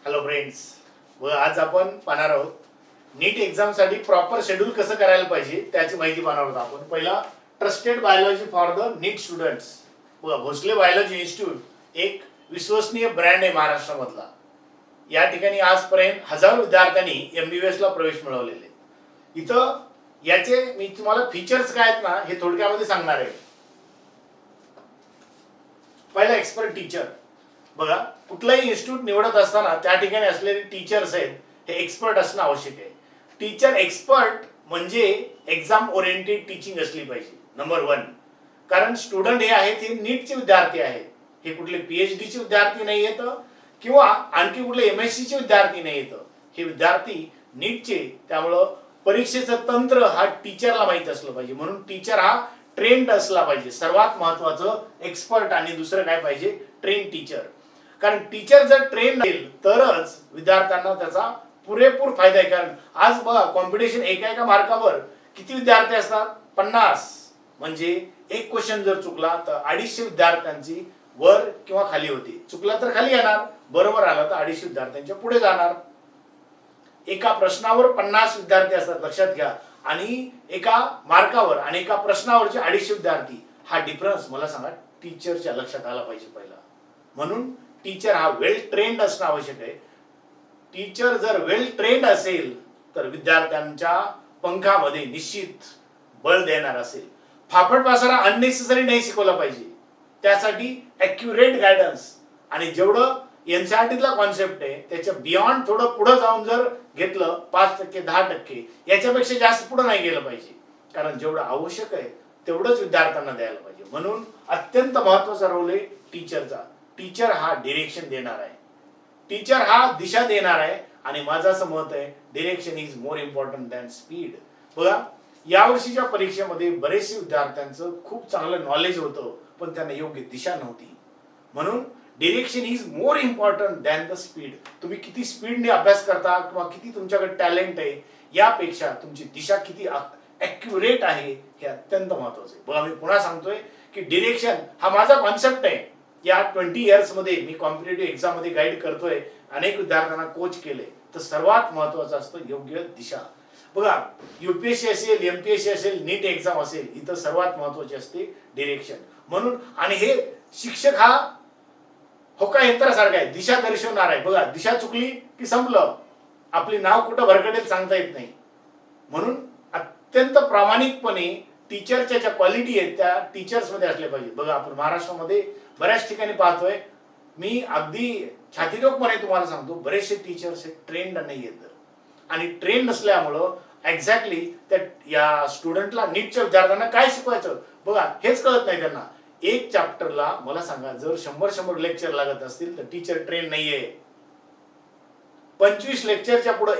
Hello friends, व आज आपण पाहणार आहोत नीट एक्झामसाठी प्रॉपर शेड्यूल कसं करायला पाहिजे त्याची माहिती पाहणार आहोत आपण. पहिला, trusted biology for the NEET students. बघा, भोसले बायोलॉजी इन्स्टिट्यूट एक विश्वसनीय ब्रँड आहे महाराष्ट्रामधला. या ठिकाणी आजपर्यंत हजारो विद्यार्थ्यांनी MBBS ला प्रवेश मिळवलेले. इथं याचे मी तुम्हाला फीचर्स काय आहेत ना हे थोडक्यामध्ये सांगणार आहे. पहिला, एक्सपर्ट टीचर. बघा, कुठलाही इन्स्टिट्यूट निवडत असताना त्या ठिकाणी असलेले टीचर्स आहेत हे एक्सपर्ट असणं आवश्यक आहे. टीचर एक्सपर्ट म्हणजे एक्झाम ओरिएंटेड टीचिंग असली पाहिजे, नंबर 1. कारण स्टुडंट हे आहेत हे नीटचे विद्यार्थी आहेत, हे कुठले PhD चे विद्यार्थी नाही येत किंवा आणखी कुठले MSc चे विद्यार्थी नाही येत. हे विद्यार्थी नीटचे, त्यामुळं परीक्षेचं तंत्र हा टीचरला माहित असलं पाहिजे. म्हणून टीचर हा ट्रेंड असला पाहिजे. सर्वात महत्वाचं एक्सपर्ट आणि दुसरं काय पाहिजे, ट्रेन टीचर. कारण टीचर जर ट्रेन असेल तरच विद्यार्थ्यांना त्याचा पुरेपूर फायदा आहे. कारण आज बघा, कॉम्पिटिशन एका मार्कावर किती विद्यार्थी असतात, 50. म्हणजे एक क्वेश्चन जर चुकला तर 250 विद्यार्थ्यांची वर किंवा खाली होती. चुकला तर खाली येणार, बरोबर आला तर 250 विद्यार्थ्यांच्या पुढे जाणार. एका प्रश्नावर 50 विद्यार्थी असतात, लक्षात घ्या. आणि एका मार्कावर आणि एका प्रश्नावरचे 250 विद्यार्थी, हा डिफरन्स मला सांगा टीचरच्या लक्षात आला पाहिजे पहिला. म्हणून टीचर हा वेल ट्रेन्ड असणं आवश्यक आहे. टीचर जर वेल ट्रेन्ड असेल तर विद्यार्थ्यांच्या पंखामध्ये निश्चित बळ देणार असेल. फाफट पासारा अननेसेसरी नाही शिकवला पाहिजे. त्यासाठी ॲक्युरेट गायडन्स आणि जेवढं NCERTला कॉन्सेप्ट आहे त्याच्या बियॉन्ड थोडं पुढे जाऊन जर घेतलं, 5%, 10%, याच्यापेक्षा जास्त पुढे नाही गेलं पाहिजे. कारण जेवढं आवश्यक आहे तेवढंच विद्यार्थ्यांना द्यायला पाहिजे. म्हणून अत्यंत महत्वाचा रोल आहे टीचरचा. टीचर हा डिरेक्शन देणार आहे, टीचर हा दिशा देणार आहे. आणि माझं असं मत आहे, direction is more important than speed. बघा, यावर्षीच्या परीक्षेमध्ये बरेचसे विद्यार्थ्यांचं खूप चांगलं नॉलेज होतं पण त्यांना योग्य दिशा नव्हती. म्हणून direction is more important than the speed. तुम्ही किती स्पीडने अभ्यास करता किंवा किती तुमच्याकडे टॅलेंट आहे यापेक्षा तुमची दिशा किती ॲक्युरेट आहे हे अत्यंत महत्वाचं आहे. बघा, मी पुन्हा सांगतोय की डिरेक्शन हा माझा कॉन्सेप्ट आहे. या 20 इयर्स मध्ये मी कॉम्पिटेटिव्ह एक्झाम मध्ये गाईड करतोय, अनेक विद्यार्थ्यांना कोच केले. तर सर्वात महत्वाचं असतं योग्य दिशा. बघा, UPSC असेल, MPSC असेल, नीट एक्झाम असेल, इथं सर्वात महत्वाचे असते डिरेक्शन. म्हणून आणि हे शिक्षक हा होका यंत्रासारखा आहे, दिशा दर्शवणार आहे. बघा, दिशा चुकली की संपलं, आपली नाव कुठं भरकटेल सांगता येत नाही. म्हणून अत्यंत प्रामाणिकपणे टीचरच्या ज्या क्वालिटी आहेत त्या टीचर्स मध्ये असल्या पाहिजे. बघा, आपण महाराष्ट्रामध्ये बऱ्याच ठिकाणी पाहतोय, मी अगदी छातीरोखपणे तुम्हाला सांगतो, बरेचसे टीचर्स हे ट्रेंड नाही आहेत. आणि ट्रेंड नसल्यामुळं एक्झॅक्टली त्या या स्टुडंटला, नीटच्या विद्यार्थ्यांना काय शिकवायचं बघा हेच कळत नाही त्यांना. एक चॅप्टरला मला सांगा, जर 100 लेक्चर लागत असतील तर टीचर ट्रेन नाहीये. 25 लेक्चरच्या पुढे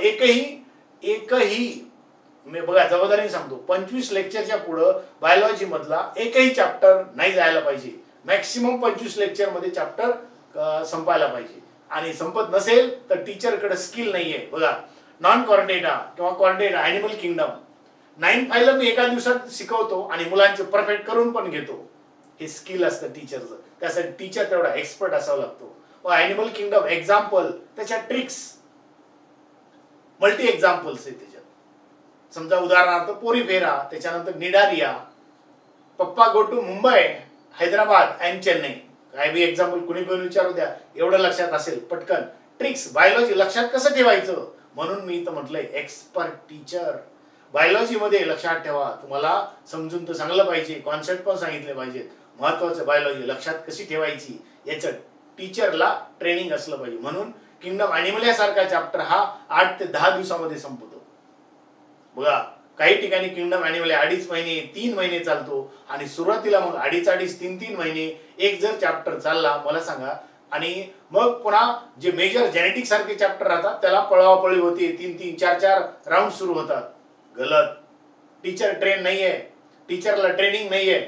एकही मी बघा जबाबदारीने सांगतो, 25 लेक्चरच्या पुढे बायोलॉजी मधला एकही चॅप्टर नाही जायला पाहिजे. मॅक्सिमम 25 लेक्चर मध्ये चॅप्टर संपायला पाहिजे. आणि संपत नसेल तर टीचरकडे स्किल नाहीये. बघा, नॉन कॉर्डेटा किंवा कॉर्डेटा, ॲनिमल किंगडम, 9 फायलं मी एका दिवसात शिकवतो आणि मुलांचे परफेक्ट करून पण घेतो. हे स्किल असतं टीचरचं. त्यासाठी टीचर तेवढा एक्सपर्ट असावा लागतो. ॲनिमल किंगडम एक्झाम्पल, त्याच्या ट्रिक्स, मल्टी एक्झाम्पल्स आहे त्याच्यात. समजा उदाहरणार्थ पोरीफेरा, त्याच्यानंतर Cnidaria, papa go to Mumbai, Hyderabad and Chennai. काय बी एक्झाम्पल कुणी पण विचारू द्या, एवढं लक्षात असेल पटकन. ट्रिक्स, बायोलॉजी लक्षात कसं ठेवायचं, म्हणून मी इथं म्हटलंय एक्सपर्ट टीचर. बायोलॉजी मध्ये लक्षात ठेवा, तुम्हाला समजून तर सांगलं पाहिजे, कॉन्सेप्ट पण सांगितले पाहिजेत. महत्वाचं बायोलॉजी लक्षात कशी ठेवायची याचं टीचरला ट्रेनिंग असलं पाहिजे. म्हणून किंगडम ॲनिमल यासारखा चॅप्टर हा 8 ते 10 दिवसामध्ये संपतो. बघा, काही ठिकाणी किंगडम ॲनिमल 2.5 महिने 3 महिने चालतो. आणि सुरुवातीला मग 2.5 3 महिने एक जर चॅप्टर चालला मला सांगा, आणि मग पुन्हा जे मेजर जेनेटिक सारखे चॅप्टर राहतात त्याला पळवापळी होते, 3 4 राऊंड सुरू होतात. गलत. टीचर ट्रेन नाहीये, टीचरला ट्रेनिंग नाहीये.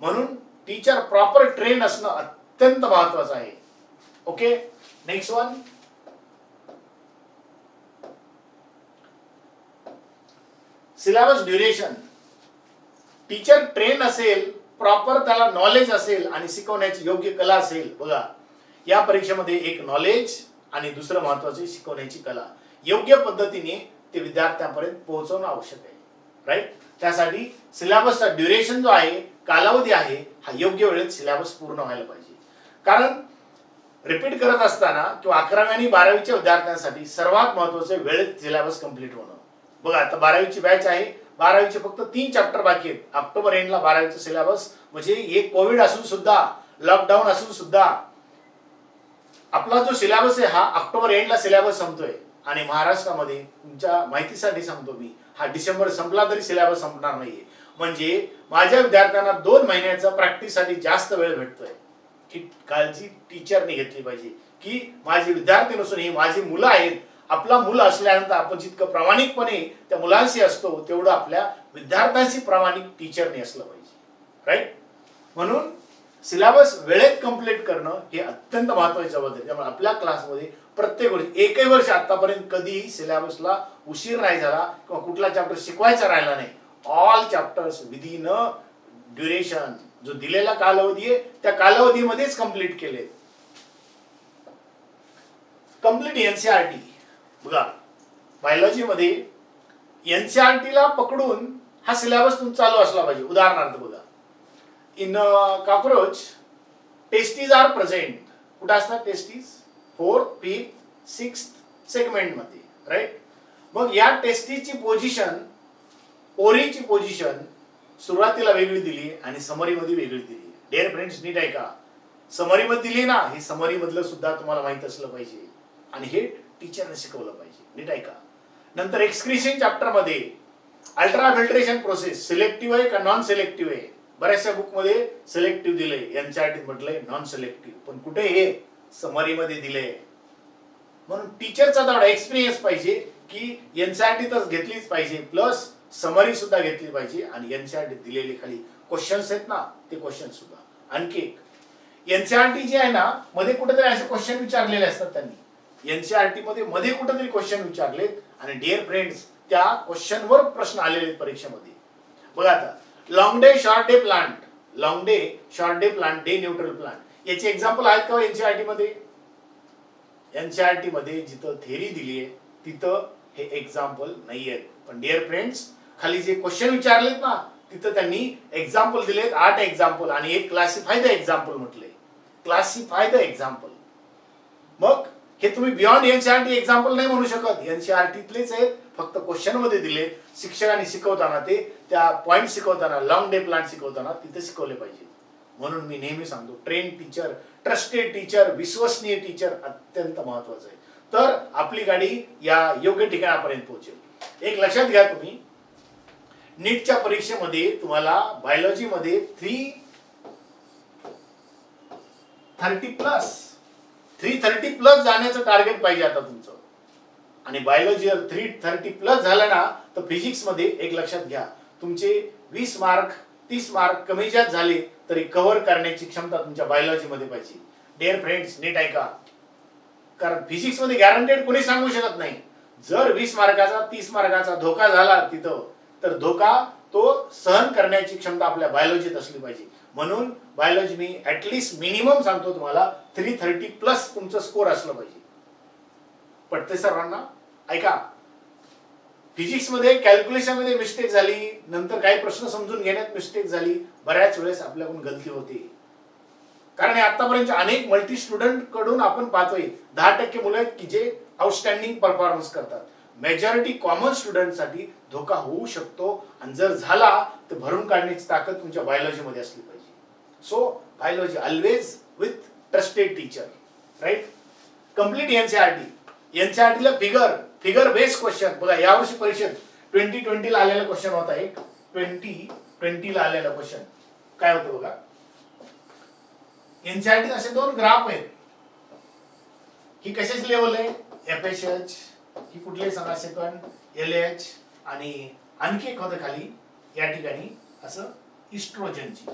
म्हणून टीचर प्रॉपर ट्रेन असणं अत्यंत महत्वाचं आहे. Okay, next one, syllabus duration. Teacher train असेल, प्रॉपर त्याला नॉलेज असेल आणि शिकवण्याची योग्य कला असेल. बघा, या परीक्षेमध्ये एक नॉलेज आणि दुसरं महत्वाचं शिकवण्याची कला योग्य पद्धतीने ते विद्यार्थ्यांपर्यंत पोहोचवणं आवश्यक आहे. राईट. त्यासाठी सिलेबसचा ड्युरेशन जो आहे, कालावधी आहे, हा योग्य वेळेत सिलेबस पूर्ण व्हायला पाहिजे. कारण रिपीट करत असताना किंवा 11वी आणि 12वीच्या विद्यार्थ्यांसाठी सर्वात महत्वाचं वेळेत सिलेबस कंप्लीट होणं. बघा आता 12वीची बॅच आहे, 12वीचे फक्त 3 चॅप्टर बाकी आहेत. ऑक्टोबर एंडला 12वीचं सिलेबस, म्हणजे एक कोविड असून सुद्धा, लॉकडाऊन असून सुद्धा आपला जो सिलेबस आहे हा ऑक्टोबर एंडला सिलेबस संपतोय. आणि महाराष्ट्रामध्ये तुमच्या माहितीसाठी सांगतो मी, हा डिसेंबर संपला तरी सिलेबस संपणार नाहीये. म्हणजे माझ्या विद्यार्थ्यांना 2 महिन्याचा प्रॅक्टिससाठी जास्त वेळ भेटतोय. ही काळजी टीचरने घेतली पाहिजे की माझे विद्यार्थी नसून ही माझी मुलं आहेत. आपला मुलं असल्यानंतर आपण जितकं प्रामाणिकपणे त्या मुलांशी असतो तेवढं आपल्या विद्यार्थ्यांशी प्रामाणिक टीचरने असलं पाहिजे. राईट. म्हणून सिलेबस वेळेत कंप्लीट करणं हे अत्यंत महत्त्वाची जबाबदारी. त्यामुळे आपल्या क्लासमध्ये प्रत्येक वर्षी एकही वर्ष आतापर्यंत कधीही सिलेबसला उशीर नाही झाला किंवा कुठला चॅप्टर शिकवायचा राहिला नाही. ऑल चॅप्टर्स विदिन अ ड्युरेशन, जो दिलेला कालावधी आहे त्या कालावधीमध्येच कंप्लीट केले. Complete NCERT. बघा बायोलॉजी मध्ये एनसीईआरटीला पकडून हा सिलेबस तुमचा चालू असला पाहिजे. उदाहरणार्थ बघा, in cockroach testes are present. कुठे असतात testes? 4th, 5th, 6th segment मध्ये. राईट. मग या टेस्टीची पोझिशन, ओरीची पोझिशन सुरुवातीला वेगळी दिली आणि समरी मध्ये वेगळी दिली. डिअर फ्रेंड्स नीट ऐका. समरी मध्ये दिली ना, हे समरी मधलं सुद्धा तुम्हाला माहित असलं पाहिजे आणि हे टीचरने शिकवलं पाहिजे. नीट ऐका. नंतर एक्सक्रीशन चॅप्टर मध्ये अल्ट्रा फिल्ट्रेशन प्रोसेस सिलेक्टिव्ह आहे का नॉन सिलेक्टिव्ह आहे? बऱ्याचशा बुक मध्ये सिलेक्टिव्ह दिले, एनसीईआरटी म्हटलंय नॉन सिलेक्टिव्ह, पण कुठे हे समरी मध्ये दिले. म्हणून टीचरचा तेवढा एक्सपिरियन्स पाहिजे की एनसीईआरटी तर घेतलीच पाहिजे, प्लस समरी सुद्धा घेतली पाहिजे आणि एनसीईआरटी दिलेले खाली क्वेश्चन्स आहेत ना ते क्वेश्चन सुद्धा. आणखी एक, एनसीईआरटी जे आहे ना मध्ये कुठेतरी असे क्वेश्चन विचारलेले असतात त्यांनी. एनसीईआरटी मध्ये कुठेतरी क्वेश्चन विचारलेत आणि डिअर फ्रेंड्स त्या क्वेश्चनवर प्रश्न आलेले परीक्षेमध्ये. बघा आता, long day short day plant, long day short day plant, day neutral plant, याचे एक्झाम्पल आहेत का एनसीईआरटी मध्ये? एनसीईआरटी मध्ये जिथं थेरी दिली आहे तिथं हे एक्झाम्पल नाही आहेत. पण डिअर फ्रेंड्स खाली जे क्वेश्चन विचारलेत ना तिथं त्यांनी एक्झाम्पल दिलेत, 8 एक्झाम्पल आणि एक क्लासिफाय द एक्झाम्पल म्हटले. Classify the example. मग हे तुम्ही बियॉन्ड एनसीईआरटी एक्झाम्पल नाही म्हणू शकत. एनसीईआरटीतलेच आहेत, फक्त क्वेश्चन मध्ये दिले. शिक्षकांनी शिकवताना ते त्या पॉइंट शिकवताना, लॉंग डे प्लांट शिकवताना तिथे शिकवले पाहिजे. म्हणून मी नेहमी सांगतो ट्रेन टीचर, ट्रस्टेड टीचर, विश्वसनीय टीचर अत्यंत महत्वाचं आहे. तर आपली गाडी या योग्य ठिकाणापर्यंत पोहोचेल. एक लक्षात घ्या तुम्ही, नीटच्या परीक्षेमध्ये तुम्हाला बायोलॉजी मध्ये 330 प्लस जाण्याचं टार्गेट पाहिजे आता तुमचं. आणि बायोलॉजी जर 330 प्लस झालं ना तर फिजिक्स मध्ये एक लक्षात घ्या, तुमचे 20 मार्क 30 मार्क कमी जास्त झाले तरी कव्हर करण्याची क्षमता तुमच्या बायोलॉजी मध्ये पाहिजे. डिअर फ्रेंड्स नीट ऐका. कारण फिजिक्स मध्ये गॅरंटेड कोणी सांगू शकत नाही. जर 20 मार्काचा 30 मार्काचा धोका झाला तिथं, तर धोका तो सहन करण्याची क्षमता आपल्या बायोलॉजीत असली पाहिजे. म्हणून बायोलॉजी मी ऍटलीस्ट मिनिमम सांगतो तुम्हाला 330 प्लस तुमचं स्कोर असलं पाहिजे. पटते सर्वांना? ऐका, फिजिक्स मध्ये कॅल्क्युलेशन मध्ये मिस्टेक झाली, नंतर काही प्रश्न समजून घेण्यात मिस्टेक झाली, बऱ्याच वेळेस आपल्याकडून गलती होते. कारण आतापर्यंत अनेक मल्टी स्टुडंट कडून आपण पाहतोय 10% मुलं आहेत की जे आउटस्टँडिंग परफॉर्मन्स करतात. मेजॉरिटी कॉमन स्टुडंट साठी धोका होऊ शकतो आणि जर झाला तर भरून काढण्याची ताकद तुमच्या बायोलॉजी मध्ये असली पाहिजे. So biology always with trusted teacher. Right. Complete NCERT. NCERT ला फिगर बेस्ड क्वेश्चन. बघा यावर्षी परीक्षेत 2020 ला आलेला क्वेश्चन होता, एक 2020 ला आलेला क्वेश्चन काय होतं बघा. एनसीईआरटी असे 2 ग्राफ आहेत. ही कशाची लेवल आहे? एफएसएच. ही कुठले सांगा? Second LH. आणि आणखी एक होतं खाली या ठिकाणी असं इस्ट्रोजनची.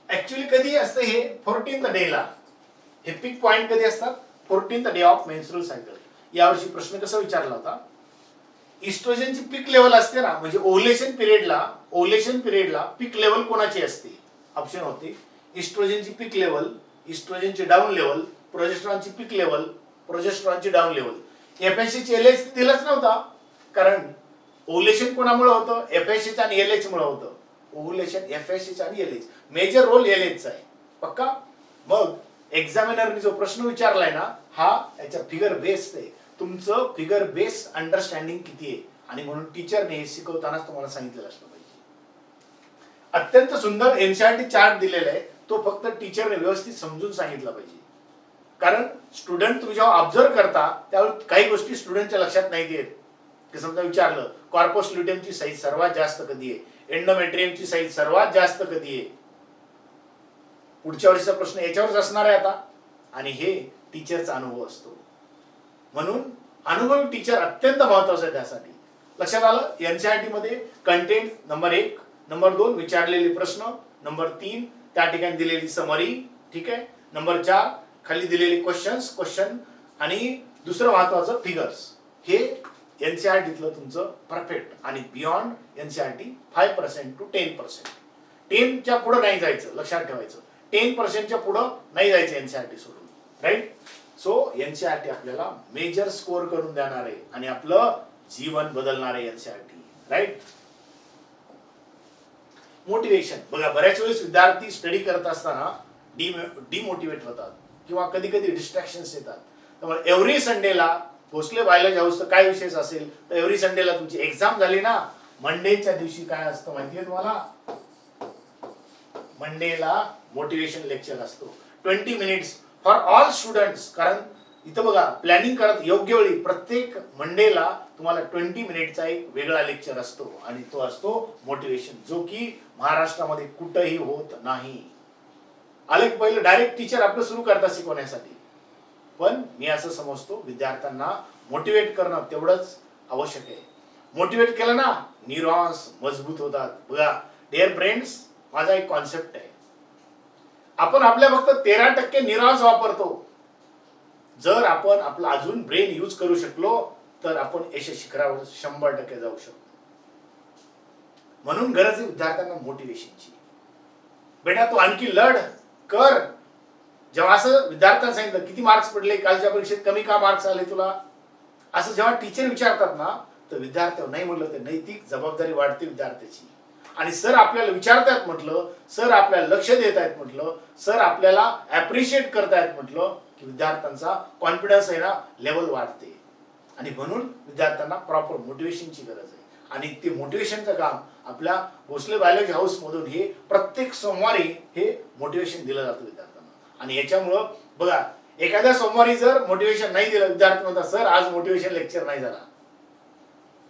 ऍक्च्युअली कधी असतं हे? 14th डे ला. हे पिक पॉइंट कधी असतात? 14th day of menstrual cycle. यावर्षी प्रश्न कसा विचारला होता? इस्ट्रोजनची पीक लेवल असते ना, म्हणजे ओव्हुलेशन पिरियडला पीक लेवल कोणाची असते? ऑप्शन होते इस्ट्रोजनची पीक लेवल, इस्ट्रोजनची डाऊन लेवल, प्रोजेस्टेरॉनची पीक लेवल, प्रोजेस्ट्रॉनची डाऊन लेवल. एफएससी ची एलएच दिलाच नव्हता, कारण ओव्हुलेशन कोणामुळे होतं? एफएससी आणि एलएच मुळे होतं. ओव्हुलेशन एफएससी आणि एलएच, मेजर रोल एलएच चा आहे. पक्का? मग एक्झामिनरने जो प्रश्न विचारलाय ना, हा याच्या फिगर बेस्ड आहे. तुमचं फिगर बेस्ड अंडरस्टँडिंग किती आहे, आणि म्हणून टीचरने हे शिकवतानाच तुम्हाला सांगितलेलं असलं पाहिजे. अत्यंत सुंदर एनसीईआरटी चार्ट दिलेला आहे, तो फक्त टीचरने व्यवस्थित समजून सांगितला पाहिजे. कारण स्टुडंट तुम्ही जेव्हा ऑब्झर्व करता त्यावेळी काही गोष्टी स्टुडंटच्या लक्षात नाही येत. की समजा विचारलं कॉर्पस ल्युटेमची साईज सर्वात जास्त कधी आहे, एंडोमेट्रियमची साईज सर्वात जास्त कधी आहे, पुढच्या वर्षीचा प्रश्न याच्यावरच असणार आहे आता. आणि हे टीचरचा अनुभव असतो, म्हणून अनुभवी टीचर अत्यंत महत्वाचा आहे. त्यासाठी लक्षात आलं? एनसीईआरटी मध्ये कंटेंट नंबर 1, नंबर 2 विचारलेले प्रश्न, नंबर 3 त्या ठिकाणी दिलेली समरी, ठीक आहे, नंबर 4 खाली दिलेले क्वेश्चन, आणि दुसरं महत्वाचं फिगर्स. हे एनसीईआरटीतलं तुमचं परफेक्ट. आणि बियॉन्ड एनसीईआरटी 5% to 10%. 10च्या पुढे नाही जायचं, लक्षात ठेवायचं. 10%च्या पुढे नाही जायचं एनसीईआरटी सोडून, राईट? सो एनसीईआरटी आपल्याला मेजर स्कोर करून देणार आहे आणि आपलं जीवन बदलणार आहे एनसीईआरटी, राईट? मोटिवेशन बघा, बऱ्याच वेळेस विद्यार्थी स्टडी करत असताना डिमोटिवेट होतात किंवा कधी कधी डिस्ट्रॅक्शन्स येतात. त्यामुळे एव्हरी संडेला भोसले बायोलॉजी हाऊसचं काय विशेष असेल तर एव्हरी संडेला तुमची एक्झाम झाली ना, मंडेच्या दिवशी काय असतं माहितीये तुम्हाला? मंडेला मोटिवेशन लेक्चर असतो, 20 मिनिट्स फॉर ऑल स्टुडंट्स. कारण इथं बघा, प्लॅनिंग करत योग्य वेळी प्रत्येक मंडेला तुम्हाला 20 मिनिटचा एक वेगळा लेक्चर असतो, आणि तो असतो मोटिवेशन, जो की महाराष्ट्रामध्ये कुठेही होत नाही. आले पहिलं डायरेक्ट टीचर आपलं सुरू करतात शिकवण्यासाठी. पण मी असं समजतो, विद्यार्थ्यांना मोटिवेट करणं तेवढंच आवश्यक आहे. मोटिवेट केलं ना, न्यूरॉन्स मजबूत होतात. बघा डिअर फ्रेंड्स, माझा एक कॉन्सेप्ट आहे, आपण आपल्या फक्त 13% न्यूरॉन्स वापरतो. जर आपण आपलं अजून ब्रेन यूज करू शकलो तर आपण यश शिखरावर 100% जाऊ शकतो. म्हणून गरज आहे विद्यार्थ्यांना मोटिवेशनची. बेटा तू आणखी लढ कर. जेव्हा असं विद्यार्थ्यांना सांगितलं किती मार्क्स पडले कालच्या परीक्षेत, कमी का मार्क्स आले तुला, असं जेव्हा टीचर विचारतात ना, तर विद्यार्थ्यावर नाही म्हटलं तर नैतिक जबाबदारी वाढते विद्यार्थ्याची. आणि सर आपल्याला विचारतायत म्हटलं, सर आपल्याला लक्ष देत आहेत म्हटलं, सर आपल्याला अप्रिशिएट करतायत म्हटलं, की विद्यार्थ्यांचा कॉन्फिडन्स आहे ना लेवल वाढते. आणि म्हणून विद्यार्थ्यांना प्रॉपर मोटिवेशनची गरज आहे. आणि ते मोटिवेशनचं काम आपल्या भोसले बायोलॉजी हाऊस मधून हे प्रत्येक सोमवारी हे मोटिवेशन दिलं जातं विद्यार्थ्यांना. आणि याच्यामुळं बघा, एखाद्या सोमवारी जर मोटिवेशन नाही दिलं, विद्यार्थी म्हणतात सर आज मोटिवेशन लेक्चर नाही झाला,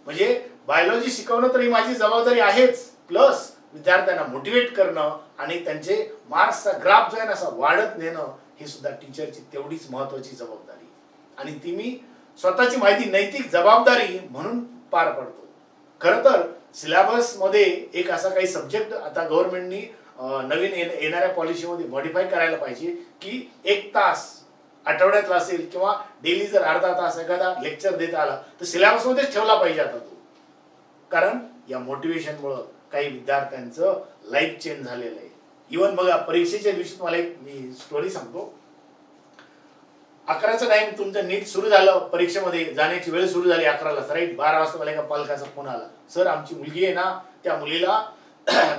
म्हणजे बायोलॉजी शिकवणं तरी माझी जबाबदारी आहेच, प्लस विद्यार्थ्यांना मोटिवेट करणं आणि त्यांचे मार्क्सचा ग्राफ जो आहे ना असा वाढत नेणं, ही सुद्धा टीचरची तेवढीच महत्वाची जबाबदारी. आणि ती मी स्वतःची माहिती नैतिक जबाबदारी म्हणून पार पडतो. खरं तर सिलेबस मध्ये एक असा काही सब्जेक्ट आता गव्हर्नमेंटनी नवीन येणाऱ्या पॉलिसीमध्ये मॉडिफाय करायला पाहिजे, की 1 तास आठवड्यातला असेल किंवा डेली जर अर्धा तास एखादा लेक्चर देता आला तर सिलेबस मध्येच ठेवला पाहिजे आता तो. कारण या मोटिवेशनमुळे काही विद्यार्थ्यांचं लाईफ चेंज झालेलं आहे. इव्हन बघा, परीक्षेच्या दिवशी तुम्हाला एक मी स्टोरी सांगतो. 11चा टाइम तुमचं नीट सुरू झालं, परीक्षेमध्ये जाण्याची वेळ सुरू झाली 11ला, राईट? 12 वाजता मला एका पालकाचा फोन आला, सर आमची मुलगी आहे ना, त्या मुलीला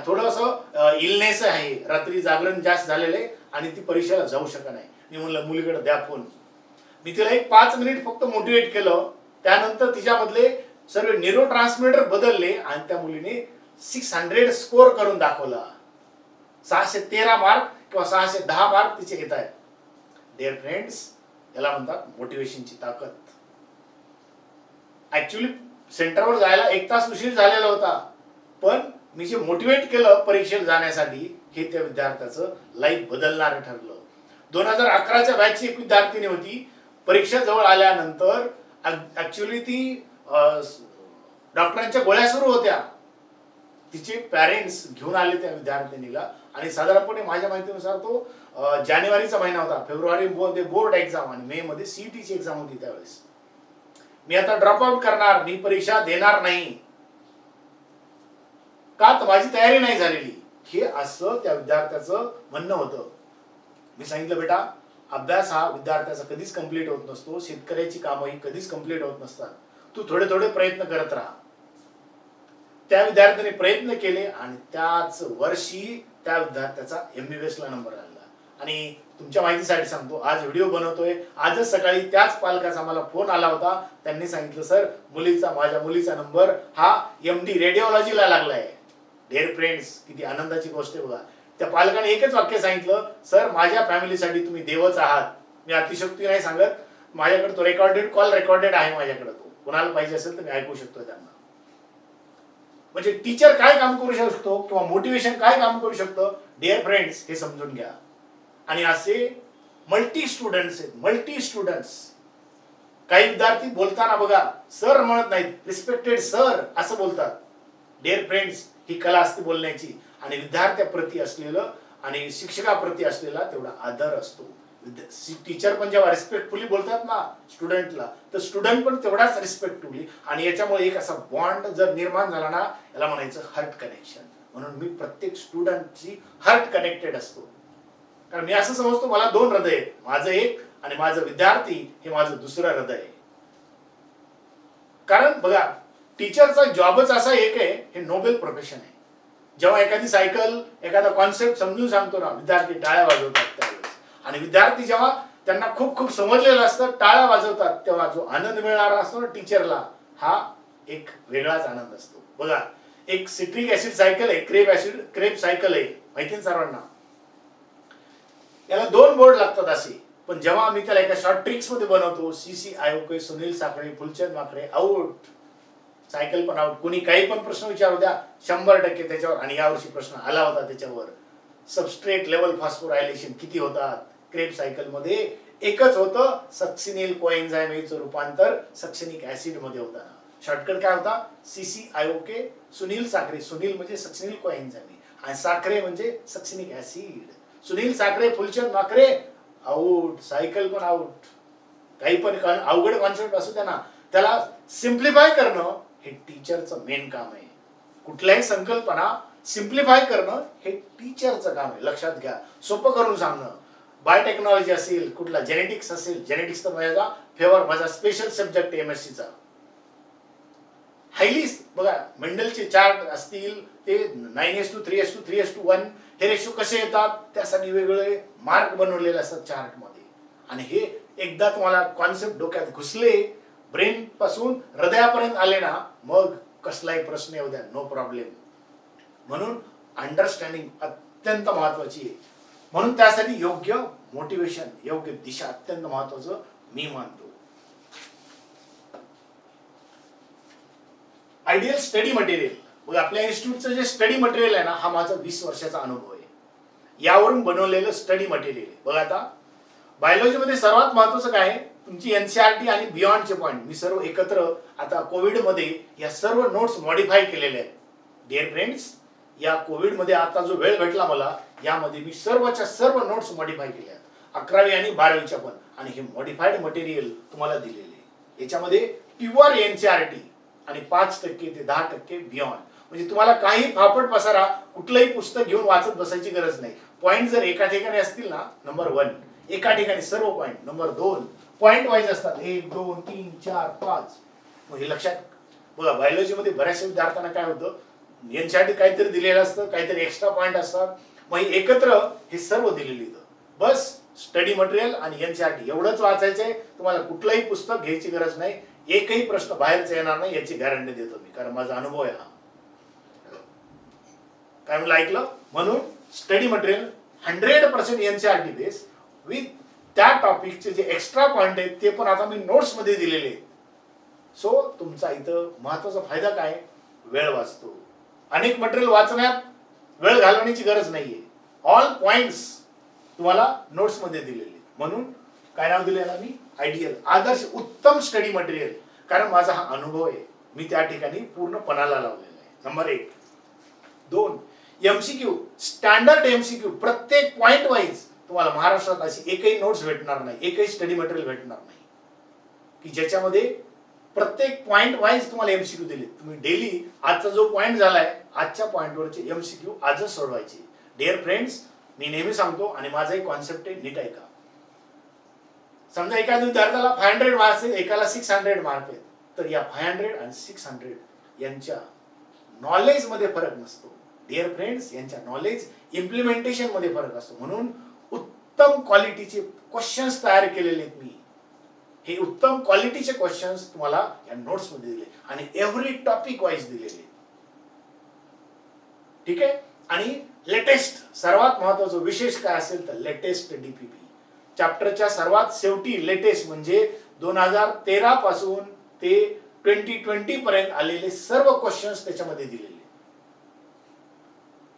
थोडंसं इलनेस आहे, रात्री जागरण जास्त झालेलं आहे आणि ती परीक्षेला जाऊ शकत नाही. मी म्हणलं मुलीकडे द्या फोन. मी तिला एक 5 मिनिट फक्त मोटिवेट केलं, त्यानंतर तिच्यामधले सर्व न्यूरो ट्रान्समीटर बदलले आणि त्या मुलीने 600 स्कोर करून दाखवला. 613 मार्क किंवा 610 मार्क तिचे येत आहेत. डिअर फ्रेंड्स, याला म्हणतात मोटिवेशनची ताकद. ऍक्च्युली सेंटरवर जायला 1 तास उशीर झालेला होता, पण मी जे मोटिवेट केलं परीक्षेला जाण्यासाठी, हे त्या विद्यार्थ्याचं लाईफ बदलणारं ठरलं. 2011च्या बॅचची एक विद्यार्थिनी होती. परीक्षा जवळ आल्यानंतर ऍक्च्युली ती डॉक्टरांच्या गोळ्या सुरू होत्या. तिचे पॅरेंट्स घेऊन आले त्या विद्यार्थिनीला आणि साधारणपणे माझ्या माहितीनुसार तो जानेवारीचा महिना होता. फेब्रुवारी बोर्ड एक्झाम आणि मे मध्ये सीईटीची एक्झाम होती. त्यावेळेस मी आता ड्रॉप आउट करणार, मी परीक्षा देणार नाही, का तर माझी तयारी नाही झालेली, हे असं त्या विद्यार्थ्याचं म्हणणं होतं. मी सांगितलं बेटा अभ्यास हा विद्यार्थ्याचा कधीच कंप्लीट होत नसतो, शेतकऱ्याची कामं ही कधीच कंप्लीट होत नसतात. तू थोडे थोडे प्रयत्न करत राहा. त्या विद्यार्थ्याने प्रयत्न केले आणि त्याच वर्षी त्या विद्यार्थ्याचा MBBS ला नंबर लागला. आणि तुमच्या माहितीसाठी सांगतो, आज व्हिडिओ बनवतोय, आजच सकाळी त्याच पालकाचा मला फोन आला होता. त्यांनी सांगितलं, सर माझ्या मुलीचा नंबर हा MD रेडिओलॉजीला लागलाय. डिअर फ्रेंड्स, किती आनंदाची गोष्ट आहे बघा. त्या पालकाने एकच वाक्य सांगितलं, सर माझ्या फॅमिलीसाठी तुम्ही देवच आहात. मी अतिशयोक्ती नाही सांगत, माझ्याकडे तो कॉल रेकॉर्डेड आहे माझ्याकडे. तो कोणाला पाहिजे असेल तर मी ऐकू शकतो त्यांना. म्हणजे टीचर काय काम करू शकतो किंवा मोटिवेशन काय काम करू शकतं, डिअर फ्रेंड्स, हे समजून घ्या. आणि असे मल्टी स्टुडंट्स. काही विद्यार्थी बोलताना बघा सर म्हणत नाहीत, रिस्पेक्टेड सर असं बोलतात. डिअर फ्रेंड्स, ही कला असते बोलण्याची. आणि विद्यार्थ्याप्रती असलेलं आणि शिक्षकाप्रती असलेला तेवढा आदर असतो. टीचर पण जेव्हा रिस्पेक्टफुली बोलतात ना स्टुडंटला, तर स्टुडंट पण तेवढाच रिस्पेक्टफुली. आणि याच्यामुळे एक असा बॉन्ड जर निर्माण झाला ना, याला म्हणायचं हार्ट कनेक्शन. म्हणून मी प्रत्येक स्टुडंटची हार्ट कनेक्टेड असतो. कारण मी असं समजतो, मला 2 हृदय आहेत, माझं एक आणि माझं विद्यार्थी हे माझं दुसरं हृदय आहे. कारण बघा, टीचरचा जॉबच असा एक आहे, हे नोबेल प्रोफेशन आहे. जेव्हा एखादी सायकल, एखादा कॉन्सेप्ट समजून सांगतो ना, विद्यार्थी टाळ्या वाजवतात त्यावेळेस. आणि विद्यार्थी जेव्हा त्यांना खूप खूप समजलेलं असतं, टाळ्या वाजवतात, तेव्हा जो आनंद मिळणारा असतो ना टीचरला, हा एक वेगळाच आनंद असतो. बघा, एक सिट्रिक ऍसिड सायकल आहे, क्रेब सायकल आहे, माहिती सर्वांना. याला 2 बोर्ड लागतात असे. पण जेव्हा आम्ही त्याला एका शॉर्ट ट्रिक्स मध्ये बनवतो, CC Sunil Sakhare, Phulchand Makhare out, cycle पण आउट. कोणी काही पण प्रश्न विचारू द्या, 100% त्याच्यावर. आणि यावर्षी प्रश्न आला होता त्याच्यावर, सबस्ट्रेट लेवल फॉस्फोरायलेशन किती होतात क्रेब सायकल मध्ये. एकच होतं, सक्सिनिल कोएन्झाइमचं रूपांतर सक्सिनिक ऍसिड मध्ये होतं. शॉर्टकट काय होता, CCIOK सुनील साखरे. सुनील म्हणजे सक्सिनिल कोएन्झाइम आणि साखरे म्हणजे succinic acid. Sunil Sakhare, Phulchand Makhare out, cycle पण आउट. काही पण अवघड कॉन्सेप्ट असू द्या ना, त्याला सिम्प्लिफाय करणं हे टीचरचं मेन काम आहे. कुठल्याही संकल्पना सिम्प्लिफाय करणं हे टीचरचं काम आहे. लक्षात घ्या, सोपं करून सांगणं. बायोटेक्नॉलॉजी असेल, कुठला जेनेटिक्स असेल, जेनेटिक्स तर माझा फेवर, माझा स्पेशल सब्जेक्ट MSc चा. हायली बघा, मेंडलचे चार्ट असतील, ते 9:3:3:1 हे रेशो कसे येतात, त्यासाठी वेगवेगळे मार्क बनवलेले असतात चार्ट मध्ये. आणि हे एकदा तुम्हाला कॉन्सेप्ट डोक्यात घुसले, ब्रेन पासून हृदयापर्यंत आले ना, मग कसलाही प्रश्न येऊ द्या, नो प्रॉब्लेम. म्हणून अंडरस्टँडिंग अत्यंत महत्वाची आहे. म्हणून त्यासाठी योग्य मोटिवेशन, योग्य दिशा अत्यंत महत्वाचं मी मानतो. Ideal study material. बघा, आपल्या इन्स्टिट्यूटचं जे स्टडी मटेरियल आहे ना, हा माझा 20 वर्षाचा अनुभव आहे. यावरून बनवलेलं स्टडी मटेरियल आहे. बघा, आता बायोलॉजीमध्ये सर्वात महत्वाचं काय आहे, तुमची NCERT आणि बियॉन्डचे पॉईंट मी सर्व एकत्र आता कोविडमध्ये या सर्व नोट्स मॉडिफाय केलेले आहेत. डिअर फ्रेंड्स, या कोविडमध्ये आता जो वेळ भेटला मला, यामध्ये मी सर्वच्या सर्व नोट्स मॉडिफाय केल्या आहेत, 11वी आणि 12वीच्या पण. आणि हे मॉडिफाईड मटेरियल तुम्हाला दिलेले आहे. याच्यामध्ये प्युअर NCERT आणि 5% ते 10% बियॉन्ड. म्हणजे तुम्हाला काही फापट पसारा, कुठलंही पुस्तक घेऊन वाचत बसायची गरज नाही. पॉईंट जर एका ठिकाणी असतील ना, नंबर 1, एका ठिकाणी सर्व पॉईंट, नंबर 2, पॉईंट वाईज असतात, 1 2 3 4 5. मग हे लक्षात बघा, बायोलॉजीमध्ये बऱ्याचशा विद्यार्थ्यांना काय होतं, NCERT काहीतरी दिलेलं असतं, काहीतरी एक्स्ट्रा पॉईंट असतात. मग एकत्र हे सर्व दिलेली. बस स्टडी मटेरियल आणि NCERT एवढंच वाचायचंय. तुम्हाला कुठलंही पुस्तक घ्यायची गरज नाही. एकही प्रश्न बाहेरचा येणार नाही याची गॅरंटी देतो मी, कारण माझा अनुभव आहे हा. काय म्हणलं, ऐकलं? म्हणून study material 100% NCERT base with त्या टॉपिकचे जे एक्स्ट्रा पॉइंट आहेत ते पण आता मी नोट्स मध्ये दिलेले आहेत. सो तुमचा इथं महत्वाचा फायदा काय, वेळ वाचतो. अनेक मटेरियल वाचण्यात वेळ घालवण्याची गरज नाहीये. ऑल पॉइंट्स तुम्हाला नोट्स मध्ये दिलेले. म्हणून काय नाव दिले याला मी, आयडियल, आदर्श, उत्तम स्टडी मटेरियल. कारण माझा हा अनुभव आहे, मी त्या ठिकाणी पूर्ण पणाला लावलेला आहे. नंबर 1. 2, MCQ, स्टँडर्ड MCQ, प्रत्येक पॉइंट वाईज. तुम्हाला महाराष्ट्रात अशी एकही नोट्स भेटणार नाही, एकही स्टडी मटेरियल भेटणार नाही की ज्याच्यामध्ये प्रत्येक पॉइंट वाईज तुम्हाला MCQ दिले. तुम्ही डेली आजचा जो पॉइंट झालाय, आजच्या पॉइंटवरचे MCQ आजच सोडवायचे. डिअर फ्रेंड्स, मी नेहमी सांगतो आणि माझा एक कॉन्सेप्ट आहे, नीट ऐका. समजा एखाद्या विद्यार्थ्याला 500 मार्क्स आहेत, एकाला 600 मार्क आहेत, तर या 500 आणि 600 यांच्या नॉलेज मध्ये फरक नसतो डिअर फ्रेंड्स, यांच्या नॉलेज इम्प्लिमेंटेशन मध्ये फरक असतो. म्हणून उत्तम क्वालिटीचे क्वेश्चन्स तयार केलेले आहेत मी. हे उत्तम क्वालिटीचे क्वेश्चन्स तुम्हाला या नोट्स मध्ये दिले आणि एव्हरी टॉपिक वाईज दिलेले. ठीक आहे. आणि लेटेस्ट सर्वात महत्वाचं विशेष काय असेल तर लेटेस्ट डीपीपी चॅप्टरच्या सर्वात शेवटी लेटेस्ट म्हणजे 2013 पासून ते 2020 पर्यंत आलेले सर्व क्वेश्चन्स त्याच्यामध्ये दिलेले.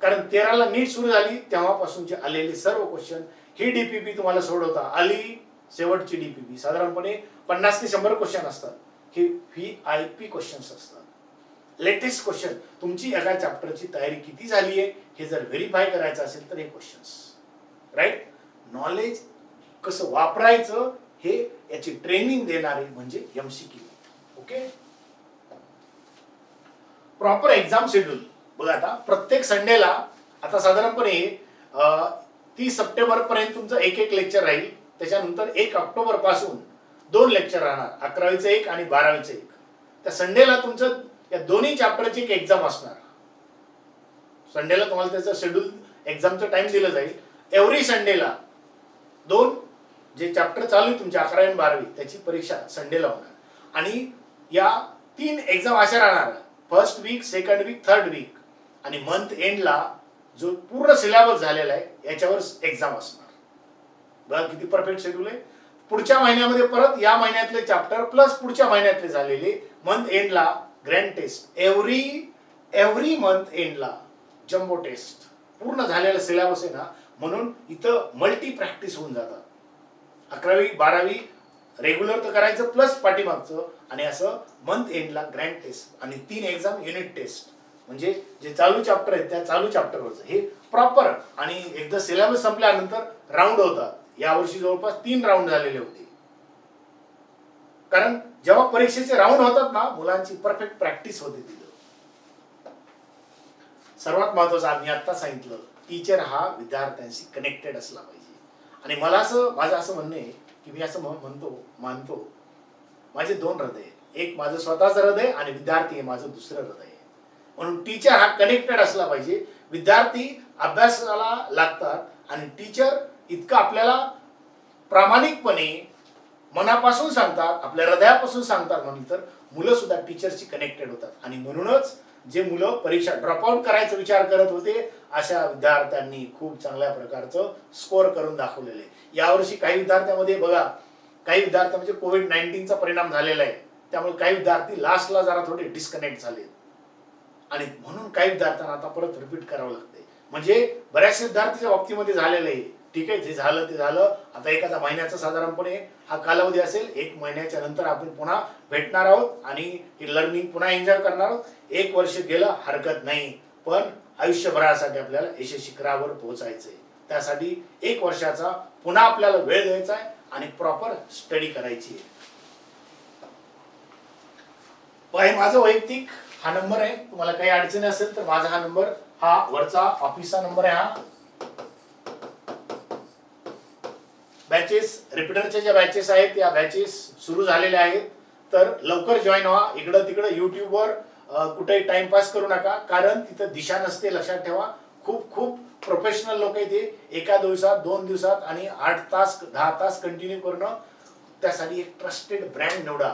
कारण 13 ला नीट सुरू झाली तेव्हापासूनचे आलेले सर्व क्वेश्चन ही डीपीपी तुम्हाला सोडवता आली. शेवटची डीपीपी साधारणपणे 50 ते 100 क्वेश्चन असतात. हे VIP क्वेश्चन्स असतात. लेटेस्ट क्वेश्चन तुमची एका चॅप्टरची तयारी किती झाली आहे हे जर व्हेरीफाय करायचं असेल तर हे क्वेश्चन्स राईट. नॉलेज कसं वापरायचं हे याची ट्रेनिंग देणारे म्हणजे MCQ. Okay. Proper exam schedule बघा. आता प्रत्येक संडेला आता साधारणपणे 30 सप्टेंबर पर्यंत तुमचं एक लेक्चर राहील. त्याच्यानंतर 1 ऑक्टोबर पासून 2 लेक्चर राहणार, 11वीचे 1 आणि 12वीचे 1. त्या संडेला तुमचं या दोन्ही चॅप्टरची एक एक्झाम असणार. संडेला तुम्हाला त्याचं शेड्यूल एक्झामचं टाइम दिलं जाईल. एव्हरी संडेला 2 जे चॅप्टर चालू आहे तुमच्या 11वी आणि 12वी त्याची परीक्षा संडेला होणार. आणि या 3 एक्झाम अशा राहणार. First week, second week, third week आणि मंथ एंडला जो पूर्ण सिलेबस झालेला आहे याच्यावर एक्झाम असणार. बघा किती परफेक्ट शेड्यूल आहे. पुढच्या महिन्यामध्ये परत या महिन्यातले चॅप्टर प्लस पुढच्या महिन्यातले झालेले मंथ एंडला ग्रँड टेस्ट. एव्हरी मंथ एंडला जम्बो टेस्ट. पूर्ण झालेला सिलेबस आहे ना, म्हणून इथं मल्टी प्रॅक्टिस होऊन जातात. 11वी 12वी रेग्युलर तर करायचं प्लस पाठीमागचं आणि असं मंथ एंडला ग्रँड टेस्ट आणि 3 एक्झाम युनिट टेस्ट. म्हणजे जे चालू चॅप्टर आहेत त्या चालू चॅप्टरवरचं हे प्रॉपर. आणि एकदा सिलेबस संपल्यानंतर राऊंड होतात. यावर्षी जवळपास 3 राऊंड झालेले होते. कारण जेव्हा परीक्षेचे राऊंड होतात ना मुलांची परफेक्ट प्रॅक्टिस होते तिथं. सर्वात महत्वाचं आम्ही आता सांगितलं टीचर हा विद्यार्थ्यांशी कनेक्टेड असला पाहिजे. आणि मला माझं असं म्हणणं आहे की मी असं मानतो माझे 2 हृदय, एक माझं स्वतःचं हृदय आणि विद्यार्थी हे माझं दुसरं हृदय. म्हणून टीचर हा कनेक्टेड असला पाहिजे. विद्यार्थी अभ्यासाला लागतात आणि टीचर इतकं आपल्याला प्रामाणिकपणे मनापासून सांगतात, आपल्या हृदयापासून सांगतात म्हणून तर मुलं सुद्धा टीचरशी कनेक्टेड होतात. आणि म्हणूनच जे मुलं परीक्षा ड्रॉपआउट करायचा विचार करत होते अशा विद्यार्थ्यांनी खूप चांगल्या प्रकारचं स्कोअर करून दाखवलेलं आहे. यावर्षी काही विद्यार्थ्यांमध्ये बघा काही विद्यार्थी म्हणजे कोविड-19चा परिणाम झालेला आहे. त्यामुळे काही विद्यार्थी लास्टला जरा थोडे डिस्कनेक्ट झाले आणि म्हणून काही विद्यार्थ्यांना आता परत रिपीट करावं लागतंय. म्हणजे बऱ्याचशा विद्यार्थीच्या बाबतीमध्ये झालेलं आहे. ठीक आहे, जे झालं ते झालं. आता एखादा महिन्याचा साधारणपणे हा कालावधी असेल. 1 महिन्याच्या नंतर आपण पुन्हा भेटणार आहोत आणि ही लर्निंग पुन्हा एन्जॉय करणार आहोत. 1 वर्ष गेलं हरकत नाही, पण आयुष्यभरासाठी आपल्याला यशस्वी शिखरावर पोहोचायचंय. त्यासाठी 1 वर्षाचा पुन्हा आपल्याला वेळ द्यायचा आहे आणि प्रॉपर स्टडी करायची आहे. माझं वैयक्तिक हा नंबर आहे. तुम्हाला काही अडचणी असेल तर माझा हा नंबर, हा वरचा ऑफिसचा नंबर आहे. हा बॅचेस रिपीटरच्या ज्या बॅचेस आहेत या बॅचेस सुरू झालेल्या आहेत. तर लवकर जॉईन व्हा. इकडं तिकडं युट्यूबवर कुठेही टाइमपास करू नका, कारण तिथं दिशा नसते. लक्षात ठेवा. खूप प्रोफेशनल लोक आहेत ते. एका दिवसात 2 दिवसात आणि 8 तास 10 तास कंटिन्यू करणं. त्यासाठी एक ट्रस्टेड ब्रँड निवडा.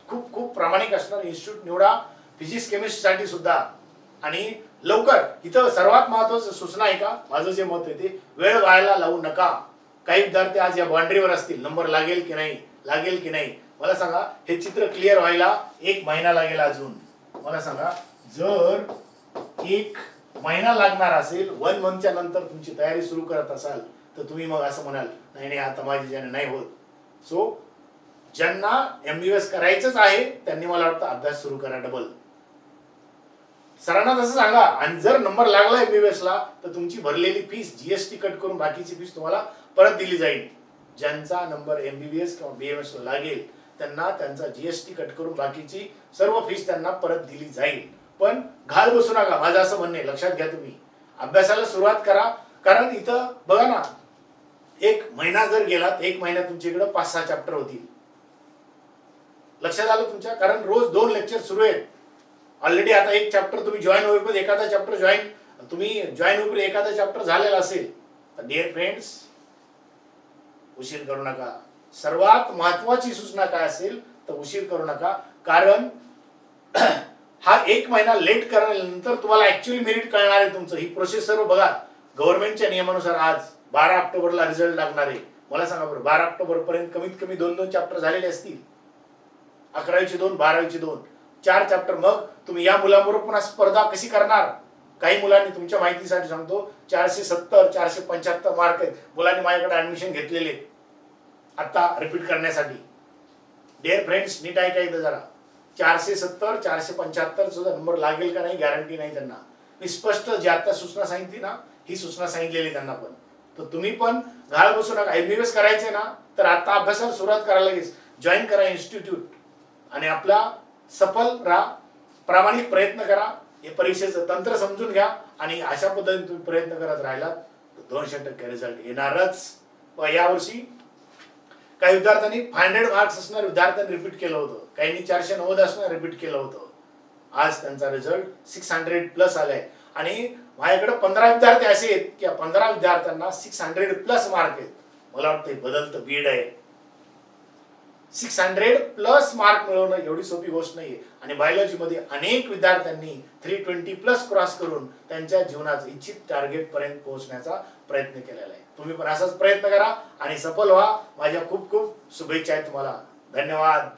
खूप प्रामाणिक असणारा इन्स्टिट्यूट निवडा फिजिक्स केमिस्ट्रीसाठी सुद्धा. आणि लवकर इथं सर्वात महत्वाचं सूचना आहे का, माझं जे मत आहे ते वेळ व्हायला लावू नका. काही विद्यार्थी आज या बाउंड्रीवर असतील, नंबर लागेल की नाही. मला सांगा, हे चित्र क्लिअर व्हायला 1 महिना लागेल. अजून मला सांगा, जर 1 महिना लागणार असेल, 1 मंथच्या नंतर तुमची तयारी सुरू करत असाल तर तुम्ही मग असं म्हणाल नाही आता माझ्याने नाही होत. सो ज्यांना MBBS करायचंच आहे त्यांनी मला वाटतं अभ्यास सुरू करा डबल. सरांना तसं सांगा. आणि जर नंबर लागला MBBS ला तर तुमची भरलेली फीस GST कट करून बाकीची फीस तुम्हाला परत दिली जाईल. ज्यांचा नंबर MBBS किंवा BMS ला लागेल त्यांना त्यांचा GST कट करून बाकीची सर्व फीस त्यांना परत दिली जाईल. पण घाल बसू नका, माझं असं म्हणणं आहे. लक्षात घ्या, तुम्ही अभ्यासाला सुरुवात करा. कारण इथं बघा ना, एक महिना जर गेलात, एक महिन्यात तुमच्याकडे 5-6 चॅप्टर होतील. लक्षात आलं तुमच्या? कारण रोज 2 लेक्चर सुरू आहेत. ऑलरेडी आता एक चॅप्टर तुम्ही जॉईन होईपर्यंत एखादा चॅप्टर जॉईन होईपर्यंत एखादा चॅप्टर झालेला असेल. तर डिअर फ्रेंड्स, उशीर करू नका. सर्वात महत्वाची सूचना काय असेल तर उशीर करू नका. कारण हा 1 महिना लेट करण्यानंतर तुम्हाला ऍक्च्युअली मेरिट कळणार आहे तुमचं. ही प्रोसेस सर्व बघा. गव्हर्नमेंटच्या नियमानुसार आज 12 ऑक्टोबरला रिझल्ट लागणार आहे. मला सांगा बरं, 12 ऑक्टोबर पर्यंत कमीत कमी 2-2 चॅप्टर झालेले असतील. 11वीचे 2, 12वीचे 2, 4 चॅप्टर. मग तुम्ही या मुलांबरोबर पुन्हा स्पर्धा कशी करणार? काही मुलांनी, तुमच्या माहितीसाठी सांगतो, 470 475 मार्क आहेत मुलांनी माझ्याकडे ऍडमिशन घेतलेले आता रिपीट करण्यासाठी. डिअर फ्रेंड्स, नीट ऐका इथं जरा. 470 475 सुद्धा नंबर लागेल का नाही गॅरंटी नाही त्यांना. मी स्पष्ट जी आता सूचना सांगितली ना, ही सूचना सांगितलेली त्यांना पण. तर तुम्ही पण घाल बसू नका. MBBS करायचे ना तर आता अभ्यासाला सुरुवात करा. लगेच जॉईन करा इन्स्टिट्यूट आणि आपला सफल राहा. प्रामाणिक प्रयत्न करा. हे परीक्षेचं तंत्र समजून घ्या आणि अशा पद्धतीने तुम्ही प्रयत्न करत राहिलात तर 200% रिझल्ट येणारच. यावर्षी काही विद्यार्थ्यांनी 500 मार्क्स असणार विद्यार्थ्यांनी रिपीट केलं होतं. काहींनी 490 असणार रिपीट केलं होतं. आज त्यांचा रिझल्ट 600+ आलाय. आणि माझ्याकडे 15 विद्यार्थी असे आहेत की 15 विद्यार्थ्यांना 600+ मार्क आहेत. मला वाटतं बदलतं बीड आहे. 600+ मार्क मिळवणं एवढी सोपी गोष्ट नाहीये. आणि बायोलॉजीमध्ये अनेक विद्यार्थ्यांनी 320+ क्रॉस करून त्यांच्या जीवनाचं इच्छित टार्गेट पर्यंत पोहोचण्याचा प्रयत्न केलेला आहे. तुम्ही पण असाच प्रयत्न करा आणि सफल व्हा. माझ्या खूप खूप शुभेच्छा आहेत तुम्हाला. धन्यवाद.